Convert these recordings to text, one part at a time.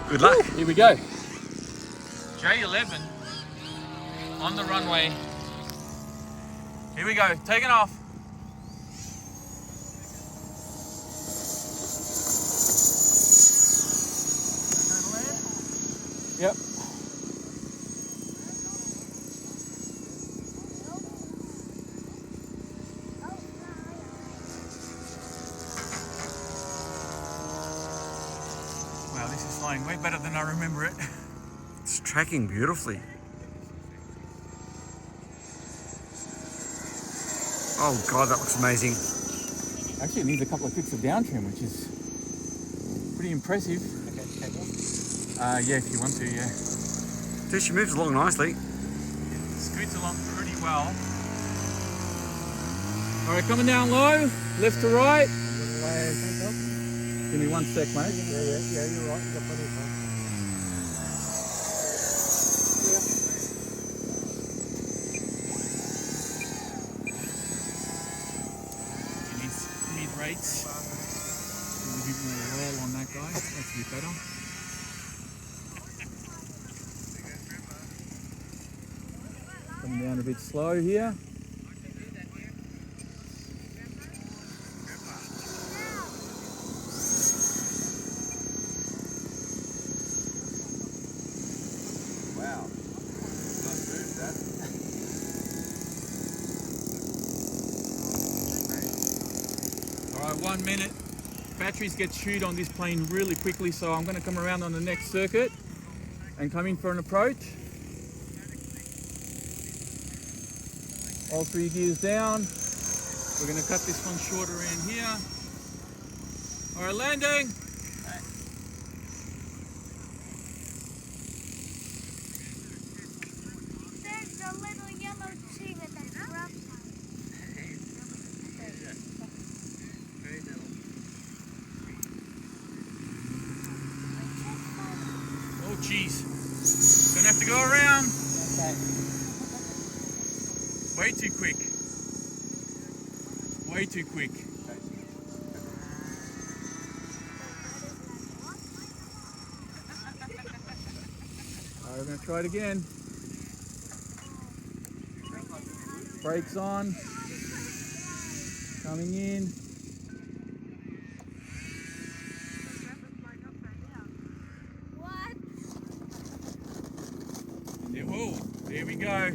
Good luck. Here we go. J-11 on the runway. Here we go, taking off. Yep. Wow, this is flying way better than I remember it. It's tracking beautifully. Oh God, that looks amazing. Actually, it needs a couple of kicks of down trim, which is pretty impressive. Yeah, if you want to, yeah. Dude, she moves along nicely. Scoots along pretty well. All right, coming down low, left to right. Give me 1 sec, mate. Yeah, you're right. You've got plenty of time. It needs mid rates. We'll give you a roll on that guy. That's a bit better. Coming down a bit slow here. Wow. Nice move, Dad. All right, 1 minute. Batteries get chewed on this plane really quickly, so I'm going to come around on the next circuit and come in for an approach. All 3 gears down. We're going to cut this one short around here. All right, landing. There's a little yellow thing at the front. Very little. Oh, jeez. Gonna have to go around. Okay. Way too quick. Way too quick. Alright, we're gonna try it again. Brakes on. Coming in. What? Yeah, whoa, there we go.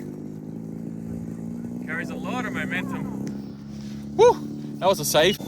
Carries a lot of momentum. Woo! That was a save.